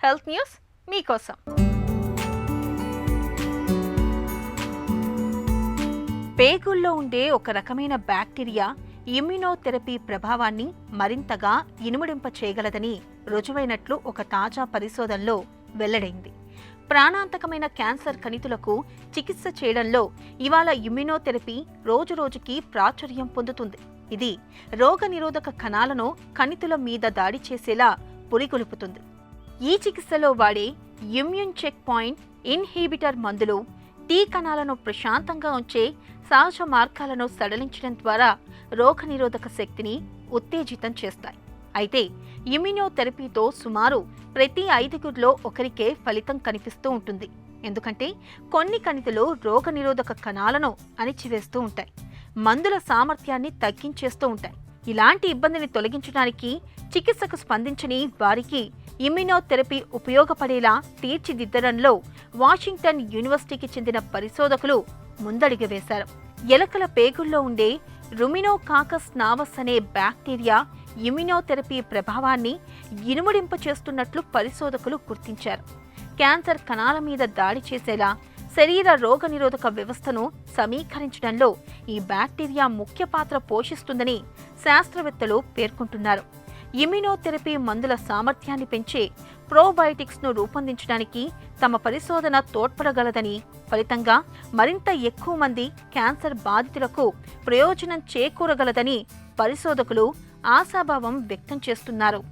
Health news మీకోసం. పేగుల్లో ఉండే ఒక రకమైన బ్యాక్టీరియా ఇమ్యునోథెరపీ ప్రభావాన్ని మరింతగా ఇనుమడింప చేయగలదని రుజువైనట్లు ఒక తాజా పరిశోధనలో వెల్లడైంది. ప్రాణాంతకమైన క్యాన్సర్ కణితులకు చికిత్స చేయడంలో ఇవాళ ఇమ్యునోథెరపీ రోజురోజుకి ప్రాచుర్యం పొందుతుంది. ఇది రోగనిరోధక కణాలను కణితుల మీద దాడి చేసేలా పురిగొల్పుతుంది. ఈ చికిత్సలో వాడే ఇమ్యూన్ చెక్ పాయింట్ ఇన్హిబిటర్ మందులు టీ కణాలను ప్రశాంతంగా ఉంచే సహజ మార్గాలను సడలించడం ద్వారా రోగనిరోధక శక్తిని ఉత్తేజితం చేస్తాయి. అయితే ఇమ్యునోథెరపీతో సుమారు ప్రతి 5గురిలో ఒకరికే ఫలితం కనిపిస్తూ ఉంటుంది. ఎందుకంటే కొన్ని కణితులు రోగనిరోధక కణాలను అణిచివేస్తూ ఉంటాయి, మందుల సామర్థ్యాన్ని తగ్గించేస్తూ ఉంటాయి. ఇలాంటి ఇబ్బందిని తొలగించడానికి చికిత్సకు స్పందించని వారికి ఇమ్యునోథెరపీ ఉపయోగపడేలా తీర్చిదిద్దడంలో వాషింగ్టన్ యూనివర్సిటీకి చెందిన పరిశోధకులు ముందడుగు వేశారు. ఎలకల పేగుల్లో ఉండే రుమినోకాకస్ నావస్ అనే బ్యాక్టీరియా ఇమ్యునోథెరపీ ప్రభావాన్ని ఇనుమడింప చేస్తున్నట్లు పరిశోధకులు గుర్తించారు. క్యాన్సర్ కణాల మీద దాడి చేసేలా శరీర రోగనిరోధక వ్యవస్థను సమీకరించడంలో ఈ బ్యాక్టీరియా ముఖ్య పాత్ర పోషిస్తుందని శాస్త్రవేత్తలు పేర్కొంటున్నారు. ఇమ్యునోథెరపీ మందుల సామర్థ్యాన్ని పెంచే ప్రోబయోటిక్స్ను రూపొందించడానికి తమ పరిశోధన తోడ్పడగలదని, ఫలితంగా మరింత ఎక్కువ మంది క్యాన్సర్ బాధితులకు ప్రయోజనం చేకూరగలదని పరిశోధకులు ఆశాభావం వ్యక్తం చేస్తున్నారు.